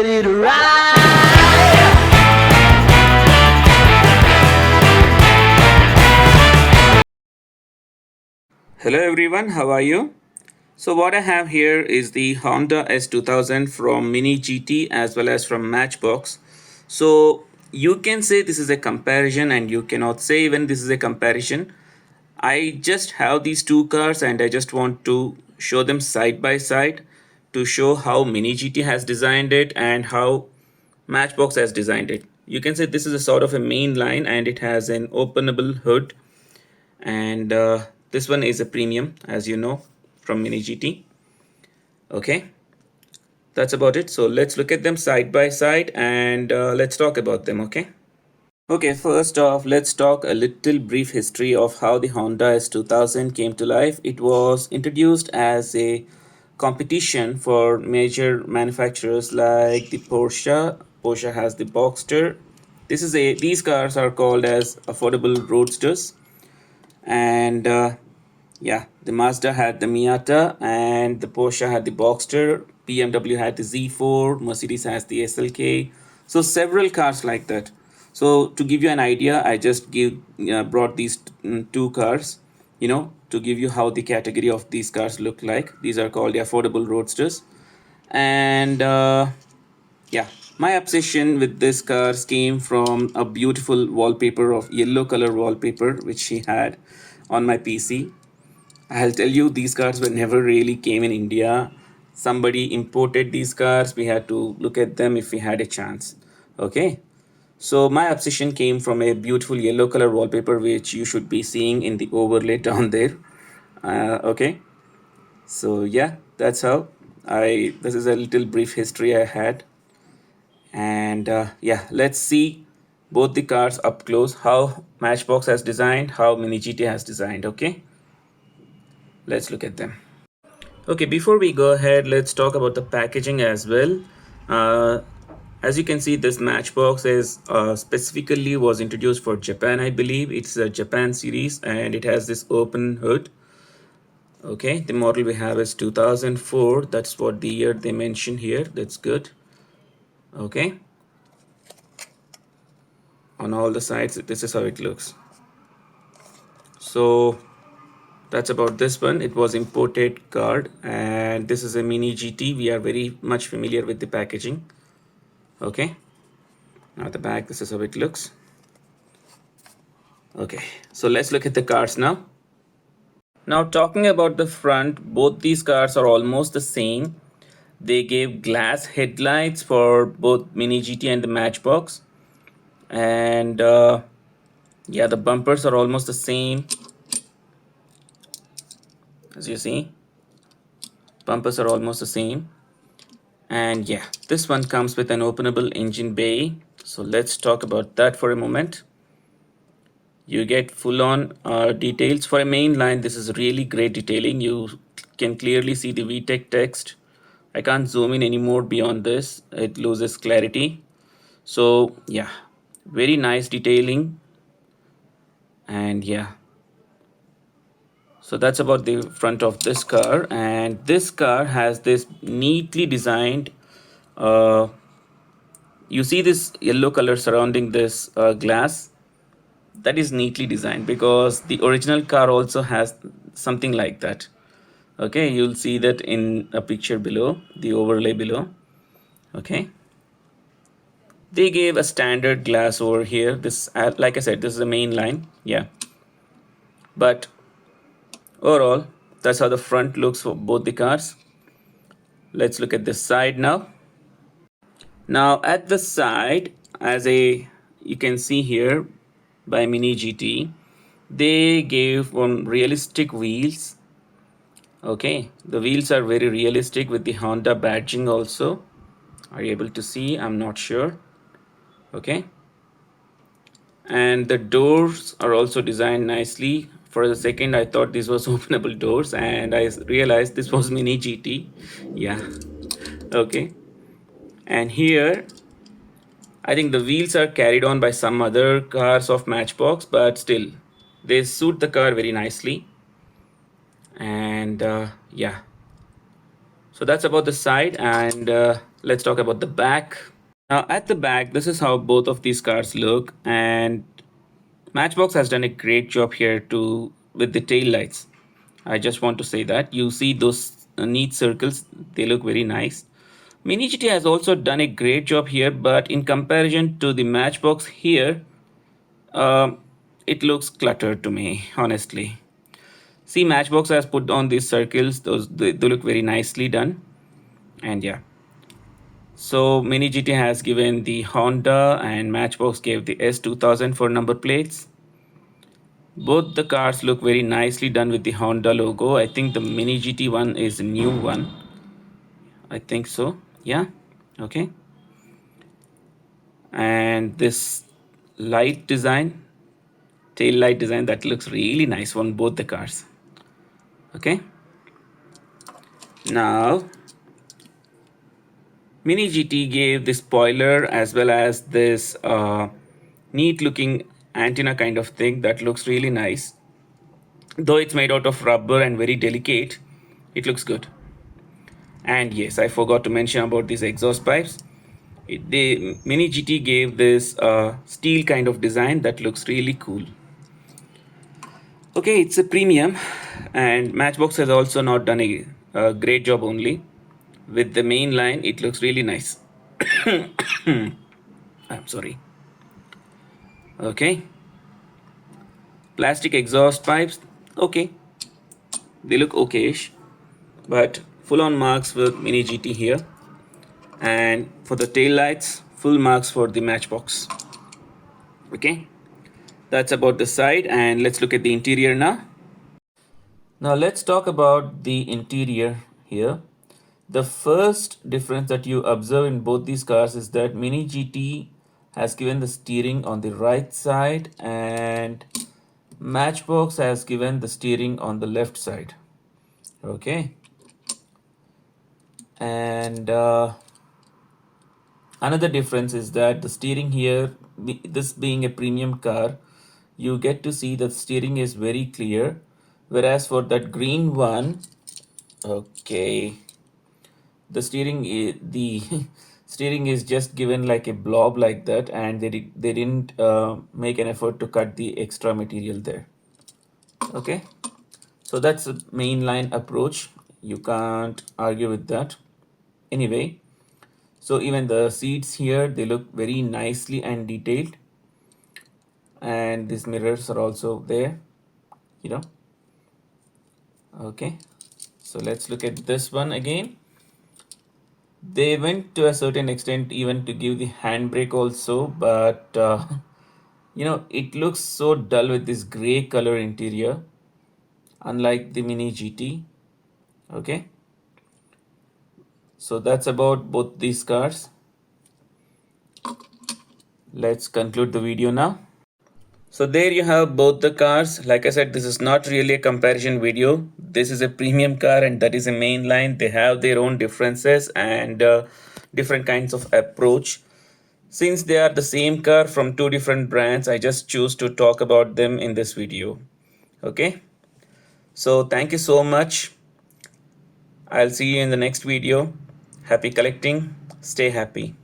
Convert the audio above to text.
ready to ride. Hello everyone, how are you? So what I have here is the Honda S2000 from MiniGT as well as from Matchbox. So you can say this is a comparison and you cannot say even this is a comparison. I just have these two cars and I just want to show them side by side to show how MiniGT has designed it and how Matchbox has designed it. You can say this is a sort of a main line and it has an openable hood, and this one is a premium, as you know, from MiniGT. Okay, that's about it. So let's look at them side by side and let's talk about them. Okay, first off, let's talk a little brief history of how the Honda S2000 came to life. It was introduced as a competition for major manufacturers like the Porsche. Porsche has the Boxster. These cars are called as affordable roadsters, and yeah, the Mazda had the Miata and the Porsche had the Boxster. BMW had the Z4, Mercedes has the SLK. So several cars like that. So to give you an idea, I just brought these two cars, to give you how the category of these cars look like. These are called the affordable roadsters. And yeah, my obsession with this cars came from a beautiful wallpaper of yellow color wallpaper which she had on my PC. I'll tell you, these cars were never really came in India. Somebody imported these cars. We had to look at them if we had a chance. Okay. So my obsession came from a beautiful yellow color wallpaper, which you should be seeing in the overlay down there. Okay. So yeah, that's how this is a little brief history I had. And yeah, let's see both the cars up close, how Matchbox has designed, how MiniGT has designed. Okay. Let's look at them. Okay, before we go ahead, let's talk about the packaging as well. Uh, as you can see, this Matchbox is specifically was introduced for Japan, I believe. It's a Japan series and it has this open hood. Okay, the model we have is 2004. That's what the year they mentioned here. That's good. Okay. On all the sides, this is how it looks. So that's about this one. It was imported card and this is a MiniGT. We are very much familiar with the packaging. Okay, now the back, this is how it looks. Okay, so let's look at the cars now. Now talking about the front, both these cars are almost the same. They gave glass headlights for both MiniGT and the Matchbox, and yeah, the bumpers are almost the same. As you see, bumpers are almost the same. And yeah, this one comes with an openable engine bay. So let's talk about that for a moment. You get full-on details for a main line. This is really great detailing. You can clearly see the VTEC text. I can't zoom in anymore beyond this. It loses clarity. So yeah, very nice detailing. And yeah, so that's about the front of this car. And this car has this neatly designed you see this yellow color surrounding this glass. That is neatly designed because the original car also has something like that. Okay, you'll see that in a picture below, the overlay below. Okay, they gave a standard glass over here. This like I said, this is the main line. Yeah, but overall, that's how the front looks for both the cars. Let's look at this side now. Now at the side, as a you can see here by MiniGT, they gave one realistic wheels. Okay, the wheels are very realistic with the Honda badging also. Are you able to see? I'm not sure. Okay, and the doors are also designed nicely. For a second I thought this was openable doors and I realized this was MiniGT. Yeah. Okay, and here I think the wheels are carried on by some other cars of Matchbox, but still they suit the car very nicely. And yeah, so that's about the side. And Let's talk about the back. Now at the back, this is how both of these cars look, and Matchbox has done a great job here too with the tail lights. I just want to say that you see those neat circles, they look very nice. MiniGT has also done a great job here, but in comparison to the Matchbox here, um, it looks cluttered to me, honestly. See, Matchbox has put on these circles; they look very nicely done, and yeah. So MiniGT has given the Honda, and Matchbox gave the S2000 for number plates. Both the cars look very nicely done with the Honda logo. I think the Mini GT one is a new one. I think so. Yeah. Okay. And this light design, tail light design, that looks really nice on both the cars. Okay. Now, Mini GT gave the spoiler as well as this neat looking antenna kind of thing that looks really nice. Though it's made out of rubber and very delicate, it looks good. And yes, I forgot to mention about these exhaust pipes. The Mini GT gave this steel kind of design that looks really cool. Okay, it's a premium, and Matchbox has also not done a great job only. With the main line, it looks really nice. I'm sorry. Okay, plastic exhaust pipes, okay, they look okayish, but full on marks with Mini GT here. And for the tail lights, full marks for the Matchbox. Okay, that's about the side, and let's look at the interior now. Now let's talk about the interior here. The first difference that you observe in both these cars is that Mini GT has given the steering on the right side and Matchbox has given the steering on the left side. Okay. And another difference is that the steering here, this being a premium car, you get to see that steering is very clear. Whereas for that green one, okay, the the steering is just given like a blob like that, and they didn't make an effort to cut the extra material there. Okay, so that's a mainline approach. You can't argue with that. Anyway, so even the seats here, they look very nicely and detailed, and these mirrors are also there, you know. Okay, so let's look at this one again. They went to a certain extent even to give the handbrake also, but it looks so dull with this gray color interior, unlike the Mini GT. Okay, so that's about both these cars. Let's conclude the video now. So there you have both the cars. Like I said, this is not really a comparison video. This is a premium car and that is a main line. They have their own differences and different kinds of approach. Since they are the same car from two different brands, I just choose to talk about them in this video. Okay. So thank you so much. I'll see you in the next video. Happy collecting. Stay happy.